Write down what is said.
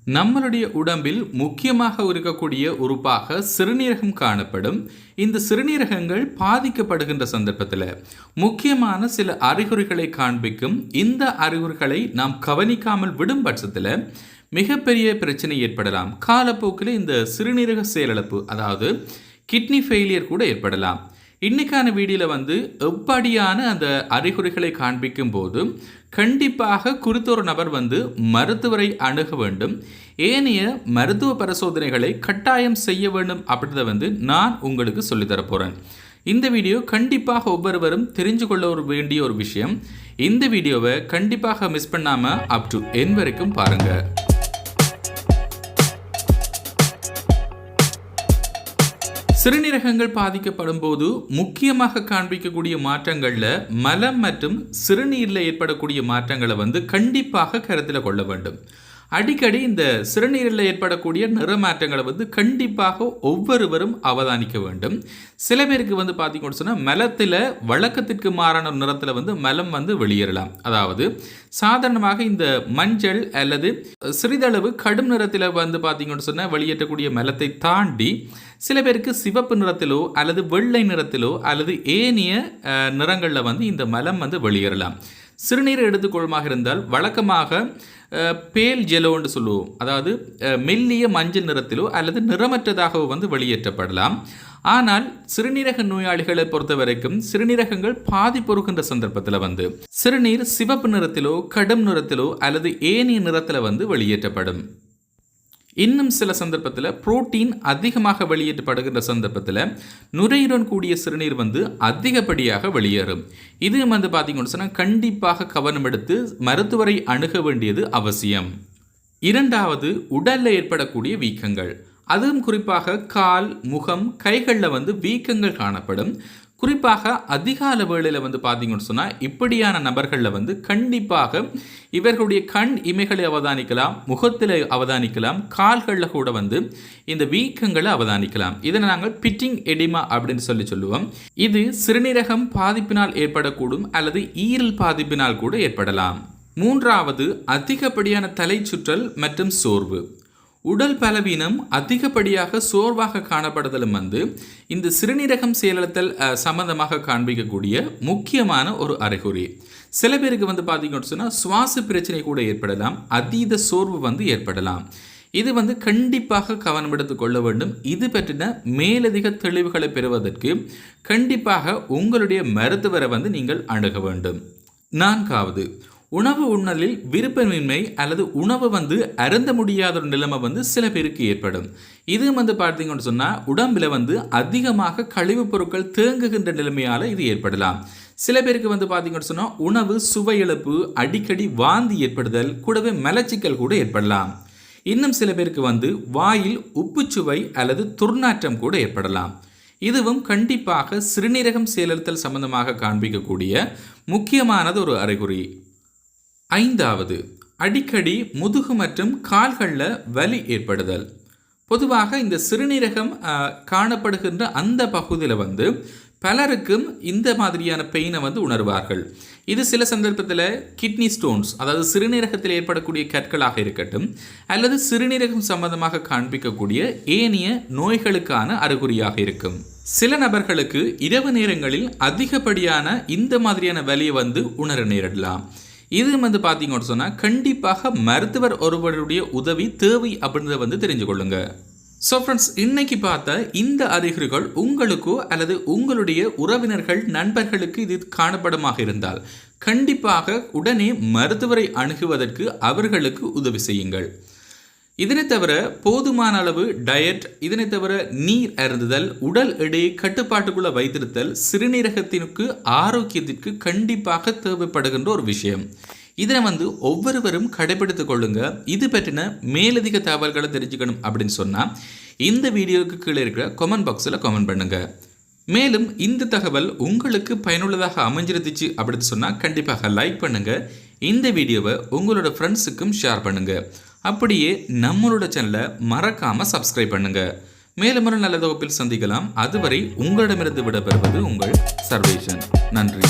நம்மளுடைய உடம்பில் முக்கியமாக இருக்கக்கூடிய உறுப்பாக சிறுநீரகம் காணப்படும். இந்த சிறுநீரகங்கள் பாதிக்கப்படுகின்ற சந்தர்ப்பத்தில் முக்கியமான சில அறிகுறிகளை காண்பிக்கும். இந்த அறிகுறிகளை நாம் கவனிக்காமல் விடும் பட்சத்தில் மிகப்பெரிய பிரச்சனை ஏற்படலாம். காலப்போக்கில் இந்த சிறுநீரக செயலிழப்பு, அதாவது கிட்னி ஃபெயிலியர் கூட ஏற்படலாம். இன்றைக்கான வீடியோவில் எப்படியான அந்த அறிகுறிகளை காண்பிக்கும் போது கண்டிப்பாக குறித்த ஒரு நபர் மருத்துவரை அணுக வேண்டும். ஏனைய மருத்துவ பரிசோதனைகளை கட்டாயம் செய்ய வேண்டும் அப்படின்றத நான் உங்களுக்கு சொல்லித்தரப்போகிறேன். இந்த வீடியோ கண்டிப்பாக ஒவ்வொருவரும் தெரிஞ்சு கொள்ள வேண்டிய ஒரு விஷயம். இந்த வீடியோவை கண்டிப்பாக மிஸ் பண்ணாமல் அப் டு எண்ட் வரைக்கும் பாருங்கள். சிறுநீரகங்கள் பாதிக்கப்படும் போது முக்கியமாக காண்பிக்கக்கூடிய மாற்றங்களில் மலம் மற்றும் சிறுநீரில் ஏற்படக்கூடிய மாற்றங்களை கண்டிப்பாக கருத்தில் கொள்ள வேண்டும். அடிக்கடி இந்த சிறுநீரில் ஏற்படக்கூடிய நிற மாற்றங்களை கண்டிப்பாக ஒவ்வொருவரும் அவதானிக்க வேண்டும். சில பேருக்கு பார்த்தீங்கன்னு சொன்னால் மலத்தில் வழக்கத்திற்கு மாறான நிறத்தில் மலம் வெளியேறலாம். அதாவது சாதாரணமாக இந்த மஞ்சள் அல்லது சிறிதளவு கடும் நிறத்தில் பார்த்தீங்கன்னு சொன்னால் வெளியேற்றக்கூடிய மலத்தை தாண்டி சில பேருக்கு சிவப்பு நிறத்திலோ அல்லது வெள்ளை நிறத்திலோ அல்லது ஏனைய நிறங்களில் இந்த மலம் வெளியேறலாம். சிறுநீர் எடுத்துக்கொள்ளுமாக இருந்தால் வழக்கமாக பேல் ஜெலோன்னு சொல்லுவோம். அதாவது மெல்லிய மஞ்சள் நிறத்திலோ அல்லது நிறமற்றதாகவோ வெளியேற்றப்படலாம். ஆனால் சிறுநீரக நோயாளிகளை பொறுத்த வரைக்கும் சிறுநீரகங்கள் பாதிப்பொறுகின்ற சந்தர்ப்பத்தில் சிறுநீர் சிவப்பு நிறத்திலோ கடும் நிறத்திலோ அல்லது ஏனைய நிறத்தில் வெளியேற்றப்படும். இன்னும் சில சந்தர்ப்பத்தில் புரோட்டீன் அதிகமாக வெளியேற்றப்படுகின்ற சந்தர்ப்பத்தில் நுரையுடன் கூடிய சிறுநீர் அதிகப்படியாக வெளியேறும். இது பார்த்தீங்கன்னு சொன்னால் கண்டிப்பாக கவனம் எடுத்து மருத்துவரை அணுக வேண்டியது அவசியம். இரண்டாவது, உடலில் ஏற்படக்கூடிய வீக்கங்கள். அதுவும் குறிப்பாக கால், முகம், கைகளில் வீக்கங்கள் காணப்படும். குறிப்பாக அதிகால வேளையில் பார்த்தீங்கன்னு சொன்னால் இப்படியான நபர்களில் கண்டிப்பாக இவர்களுடைய கண் இமைகளை அவதானிக்கலாம், முகத்தில் அவதானிக்கலாம், கால்களில் கூட இந்த வீக்கங்களை அவதானிக்கலாம். இதனை நாங்கள் பிட்டிங் எடிமா அப்படின்னு சொல்லுவோம். இது சிறுநீரகம் பாதிப்பினால் ஏற்படக்கூடும் அல்லது ஈரல் பாதிப்பினால் கூட ஏற்படலாம். மூன்றாவது, அதிகப்படியான தலை சுற்றல் மற்றும் சோர்வு. உடல் பலவீனம், அதிகப்படியாக சோர்வாக காணப்படுதலும் இந்த சிறுநீரகம் செயலிழத்தல் சம்பந்தமாக காண்பிக்கக்கூடிய முக்கியமான ஒரு அறிகுறி. சில பேருக்கு பார்த்தீங்கன்னு சொன்னால் சுவாச பிரச்சனை கூட ஏற்படலாம், அதீத சோர்வு ஏற்படலாம். இது கண்டிப்பாக கவனம் எடுத்துக் கொள்ள வேண்டும். இது பற்றின மேலதிக தெளிவுகளை பெறுவதற்கு கண்டிப்பாக உங்களுடைய மருத்துவரை நீங்கள் அணுக வேண்டும். நான்காவது, உணவு உண்ணலில் விருப்பமின்மை அல்லது உணவு அருந்த முடியாத ஒரு நிலைமை சில பேருக்கு ஏற்படும். இது பார்த்தீங்கன்னு சொன்னால் உடம்பில் அதிகமாக கழிவுப் பொருட்கள் தேங்குகின்ற நிலைமையால் இது ஏற்படலாம். சில பேருக்கு பார்த்தீங்கன்னு சொன்னால் உணவு சுவையிழப்பு, அடிக்கடி வாந்தி ஏற்படுதல், கூடவே மலச்சிக்கல் கூட ஏற்படலாம். இன்னும் சில பேருக்கு வாயில் உப்புச்சுவை அல்லது துர்நாற்றம் கூட ஏற்படலாம். இதுவும் கண்டிப்பாக சிறுநீரகம் செயலிழத்தல் சம்பந்தமாக காண்பிக்கக்கூடிய முக்கியமானது ஒரு அறிகுறி. ஐந்தாவது, அடிக்கடி முதுகு மற்றும் கால்களில் வலி ஏற்படுதல். பொதுவாக இந்த சிறுநீரகம் காணப்படுகின்ற அந்த பகுதியில் பலருக்கும் இந்த மாதிரியான பெயினை உணர்வார்கள். இது சில சந்தர்ப்பத்தில் கிட்னி ஸ்டோன்ஸ், அதாவது சிறுநீரகத்தில் ஏற்படக்கூடிய கற்களாக இருக்கட்டும் அல்லது சிறுநீரகம் சம்பந்தமாக காண்பிக்கக்கூடிய ஏனைய நோய்களுக்கான அறிகுறியாக இருக்கும். சில நபர்களுக்கு இரவு நேரங்களில் அதிகப்படியான இந்த மாதிரியான வலியை உணர நேரிடலாம். இது பார்த்தீங்கன்னு சொன்னால் கண்டிப்பாக மருத்துவர் ஒருவருடைய உதவி தேவை அப்படின்றத தெரிஞ்சு கொள்ளுங்க. ஸோ ஃப்ரெண்ட்ஸ், இன்னைக்கு பார்த்த இந்த அறிகுறிகள் உங்களுக்கோ அல்லது உங்களுடைய உறவினர்கள், நண்பர்களுக்கு இது காணப்படமாக இருந்தால் கண்டிப்பாக உடனே மருத்துவரை அணுகுவதற்கு அவர்களுக்கு உதவி செய்யுங்கள். இதனை தவிர போதுமான அளவு டயட், இதனை தவிர நீர் அருந்துதல், உடல் எடையை கட்டுப்பாட்டுக்குள்ள வைத்திருத்தல் சிறுநீரகத்திற்கு ஆரோக்கியத்திற்கு கண்டிப்பாக தேவைப்படுகின்ற ஒரு விஷயம். இதனை ஒவ்வொருவரும் கடைபிடித்துக் கொள்ளுங்க. இது பற்றின மேலதிக தகவல்களை தெரிஞ்சுக்கணும் அப்படின்னு சொன்னால் இந்த வீடியோவுக்கு கீழே இருக்கிற கமெண்ட் பாக்ஸில் கமெண்ட் பண்ணுங்க. மேலும் இந்த தகவல் உங்களுக்கு பயனுள்ளதாக அமைஞ்சிருந்துச்சு அப்படின்னு சொன்னால் கண்டிப்பாக லைக் பண்ணுங்க. இந்த வீடியோவை உங்களோட ஃப்ரெண்ட்ஸுக்கும் ஷேர் பண்ணுங்க. அப்படியே நம்மளோட சேனலை மறக்காம சப்ஸ்கிரைப் பண்ணுங்க. மேலும் ஒரு நல்ல தொகுப்பில் சந்திக்கலாம். அதுவரை உங்களிடமிருந்து விடைபெறுவது உங்கள் சர்வேஷன். நன்றி.